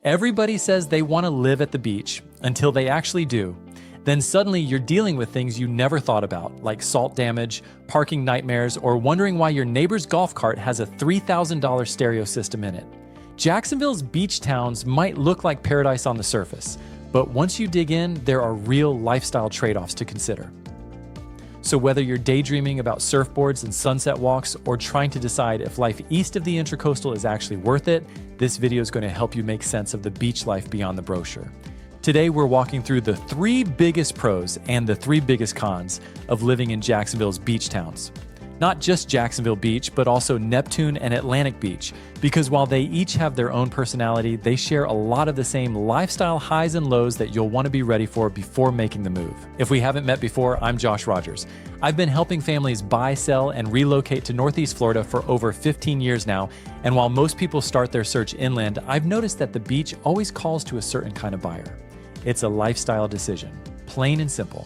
Everybody says they want to live at the beach until they actually do. Then suddenly you're dealing with things you never thought about, like salt damage, parking nightmares, or wondering why your neighbor's golf cart has a $3,000 stereo system in it. Jacksonville's beach towns might look like paradise on the surface, but once you dig in, there are real lifestyle trade-offs to consider. So whether you're daydreaming about surfboards and sunset walks or trying to decide if life east of the Intracoastal is actually worth it, this video is going to help you make sense of the beach life beyond the brochure. Today, we're walking through the 3 biggest pros and the 3 biggest cons of living in Jacksonville's beach towns. Not just Jacksonville Beach, but also Neptune and Atlantic Beach, because while they each have their own personality, they share a lot of the same lifestyle highs and lows that you'll want to be ready for before making the move. If we haven't met before, I'm Josh Rogers. I've been helping families buy, sell, and relocate to Northeast Florida for over 15 years now, and while most people start their search inland, I've noticed that the beach always calls to a certain kind of buyer. It's a lifestyle decision, plain and simple.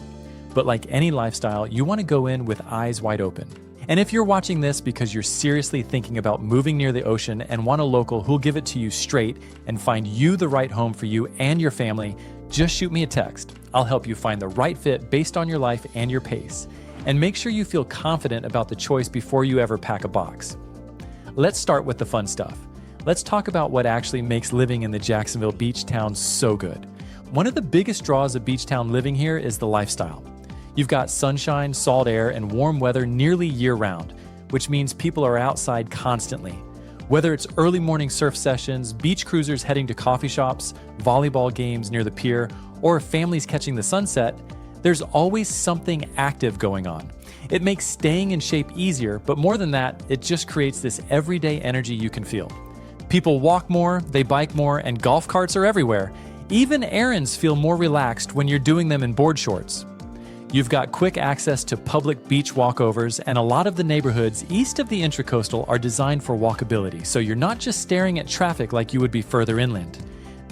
But like any lifestyle, you want to go in with eyes wide open. And if you're watching this because you're seriously thinking about moving near the ocean and want a local who'll give it to you straight and find you the right home for you and your family, just shoot me a text. I'll help you find the right fit based on your life and your pace. And make sure you feel confident about the choice before you ever pack a box. Let's start with the fun stuff. Let's talk about what actually makes living in the Jacksonville beach town so good. One of the biggest draws of beach town living here is the lifestyle. You've got sunshine, salt air, and warm weather nearly year-round, which means people are outside constantly. Whether it's early morning surf sessions, beach cruisers heading to coffee shops, volleyball games near the pier, or families catching the sunset, there's always something active going on. It makes staying in shape easier, but more than that, it just creates this everyday energy you can feel. People walk more, they bike more, and golf carts are everywhere. Even errands feel more relaxed when you're doing them in board shorts. You've got quick access to public beach walkovers, and a lot of the neighborhoods east of the Intracoastal are designed for walkability, so you're not just staring at traffic like you would be further inland.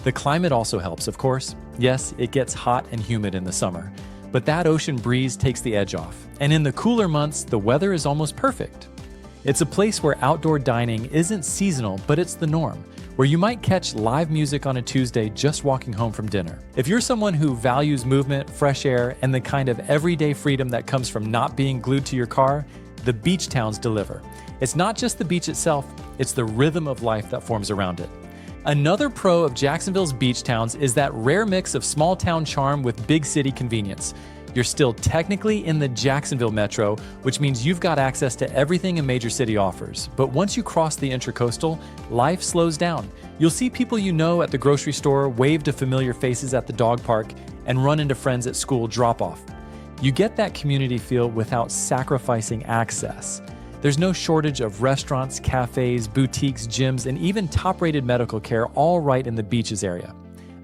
The climate also helps, of course. Yes, it gets hot and humid in the summer, but that ocean breeze takes the edge off, and in the cooler months, the weather is almost perfect. It's a place where outdoor dining isn't seasonal, but it's the norm, where you might catch live music on a Tuesday just walking home from dinner. If you're someone who values movement, fresh air, and the kind of everyday freedom that comes from not being glued to your car, the beach towns deliver. It's not just the beach itself, it's the rhythm of life that forms around it. Another pro of Jacksonville's beach towns is that rare mix of small town charm with big city convenience. You're still technically in the Jacksonville metro, which means you've got access to everything a major city offers. But once you cross the Intracoastal, life slows down. You'll see people you know at the grocery store, wave to familiar faces at the dog park, and run into friends at school drop-off. You get that community feel without sacrificing access. There's no shortage of restaurants, cafes, boutiques, gyms, and even top-rated medical care all right in the beaches area.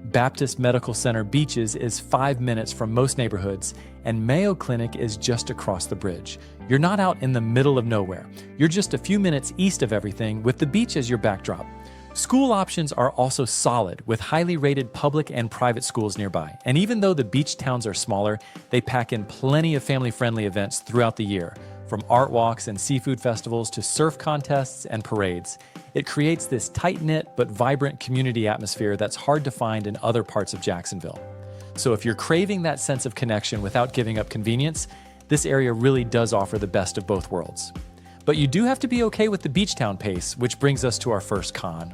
Baptist Medical Center Beaches is 5 minutes from most neighborhoods, and Mayo Clinic is just across the bridge. You're not out in the middle of nowhere. You're just a few minutes east of everything with the beach as your backdrop. School options are also solid, with highly rated public and private schools nearby. And even though the beach towns are smaller, they pack in plenty of family-friendly events throughout the year, from art walks and seafood festivals to surf contests and parades. It creates this tight-knit but vibrant community atmosphere that's hard to find in other parts of Jacksonville. So if you're craving that sense of connection without giving up convenience, this area really does offer the best of both worlds. But you do have to be okay with the beach town pace, which brings us to our first con.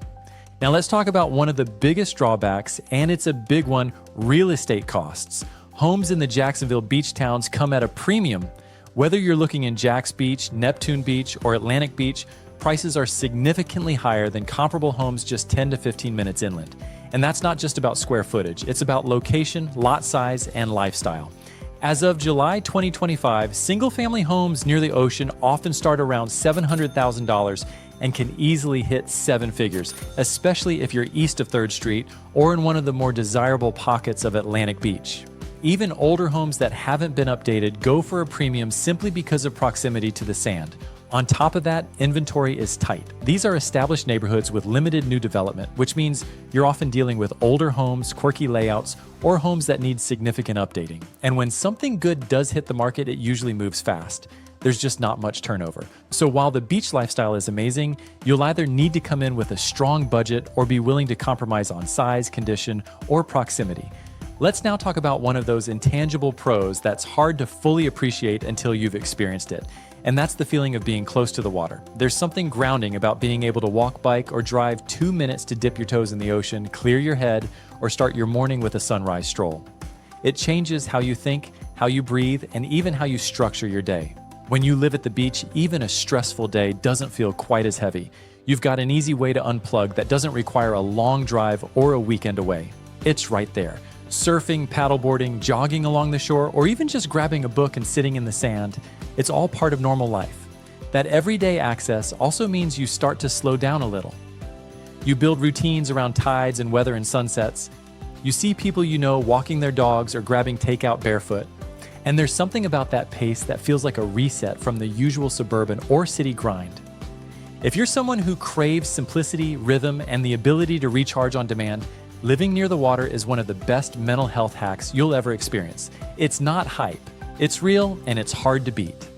Now let's talk about one of the biggest drawbacks, and it's a big one: real estate costs. Homes in the Jacksonville beach towns come at a premium. Whether you're looking in Jax Beach, Neptune Beach, or Atlantic Beach, prices are significantly higher than comparable homes just 10 to 15 minutes inland. And that's not just about square footage, it's about location, lot size, and lifestyle. As of July 2025, single-family homes near the ocean often start around $700,000 and can easily hit 7 figures, especially if you're east of 3rd Street or in one of the more desirable pockets of Atlantic Beach. Even older homes that haven't been updated go for a premium simply because of proximity to the sand. On top of that, inventory is tight. These are established neighborhoods with limited new development, which means you're often dealing with older homes, quirky layouts, or homes that need significant updating. And when something good does hit the market, it usually moves fast. there's just not much turnover. So while the beach lifestyle is amazing, you'll either need to come in with a strong budget or be willing to compromise on size, condition, or proximity. Let's now talk about one of those intangible pros that's hard to fully appreciate until you've experienced it. And that's the feeling of being close to the water. There's something grounding about being able to walk, bike, or drive 2 minutes to dip your toes in the ocean, clear your head, or start your morning with a sunrise stroll. It changes how you think, how you breathe, and even how you structure your day. When you live at the beach, even a stressful day doesn't feel quite as heavy. You've got an easy way to unplug that doesn't require a long drive or a weekend away. It's right there. Surfing, paddleboarding, jogging along the shore, or even just grabbing a book and sitting in the sand, it's all part of normal life. That everyday access also means you start to slow down a little. You build routines around tides and weather and sunsets. You see people you know walking their dogs or grabbing takeout barefoot. And there's something about that pace that feels like a reset from the usual suburban or city grind. If you're someone who craves simplicity, rhythm, and the ability to recharge on demand, living near the water is one of the best mental health hacks you'll ever experience. It's not hype. It's real, and it's hard to beat.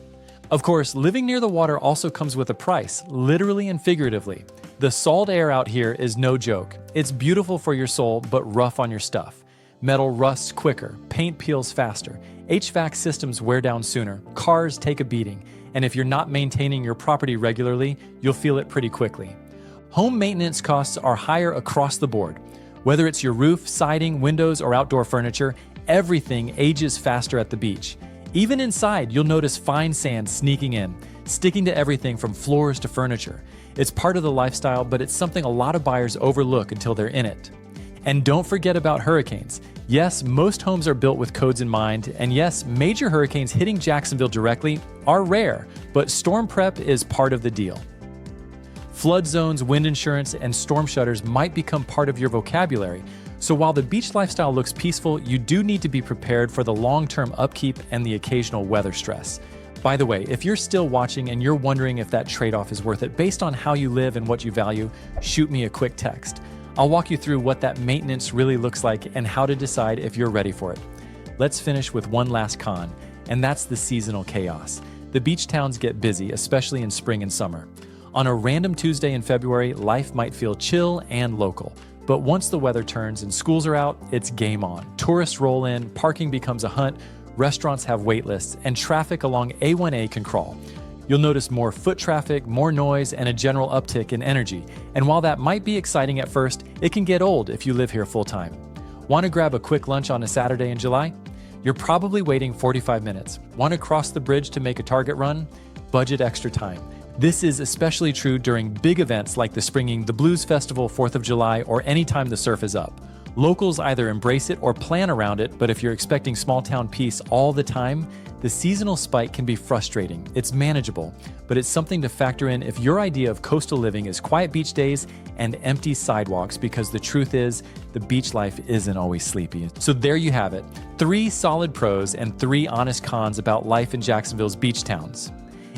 Of course, living near the water also comes with a price, literally and figuratively. The salt air out here is no joke. It's beautiful for your soul, but rough on your stuff. Metal rusts quicker, paint peels faster, HVAC systems wear down sooner, cars take a beating, and if you're not maintaining your property regularly, you'll feel it pretty quickly. Home maintenance costs are higher across the board. Whether it's your roof, siding, windows, or outdoor furniture, everything ages faster at the beach. Even inside, you'll notice fine sand sneaking in, sticking to everything from floors to furniture. It's part of the lifestyle, but it's something a lot of buyers overlook until they're in it. And don't forget about hurricanes. Yes, most homes are built with codes in mind, and yes, major hurricanes hitting Jacksonville directly are rare, but storm prep is part of the deal. Flood zones, wind insurance, and storm shutters might become part of your vocabulary. So while the beach lifestyle looks peaceful, you do need to be prepared for the long-term upkeep and the occasional weather stress. By the way, if you're still watching and you're wondering if that trade-off is worth it based on how you live and what you value, shoot me a quick text. I'll walk you through what that maintenance really looks like and how to decide if you're ready for it. Let's finish with one last con, and that's the seasonal chaos. The beach towns get busy, especially in spring and summer. On a random Tuesday in February, life might feel chill and local. But once the weather turns and schools are out, it's game on. Tourists roll in, parking becomes a hunt, restaurants have wait lists, and traffic along A1A can crawl. You'll notice more foot traffic, more noise, and a general uptick in energy. And while that might be exciting at first, it can get old if you live here full time. Want to grab a quick lunch on a Saturday in July? You're probably waiting 45 minutes. Want to cross the bridge to make a Target run? Budget extra time. This is especially true during big events like the Springing the Blues Festival, 4th of July, or anytime the surf is up. Locals either embrace it or plan around it, but if you're expecting small town peace all the time, the seasonal spike can be frustrating. It's manageable, but it's something to factor in if your idea of coastal living is quiet beach days and empty sidewalks, because the truth is, the beach life isn't always sleepy. So there you have it, 3 solid pros and 3 honest cons about life in Jacksonville's beach towns.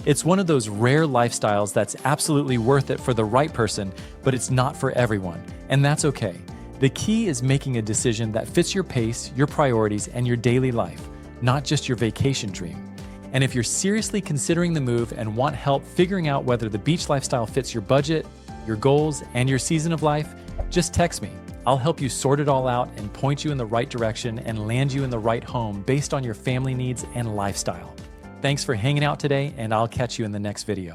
It's one of those rare lifestyles that's absolutely worth it for the right person, but it's not for everyone, and that's okay. The key is making a decision that fits your pace, your priorities, and your daily life, not just your vacation dream. And if you're seriously considering the move and want help figuring out whether the beach lifestyle fits your budget, your goals, and your season of life, just text me. I'll help you sort it all out and point you in the right direction and land you in the right home based on your family needs and lifestyle. Thanks for hanging out today, and I'll catch you in the next video.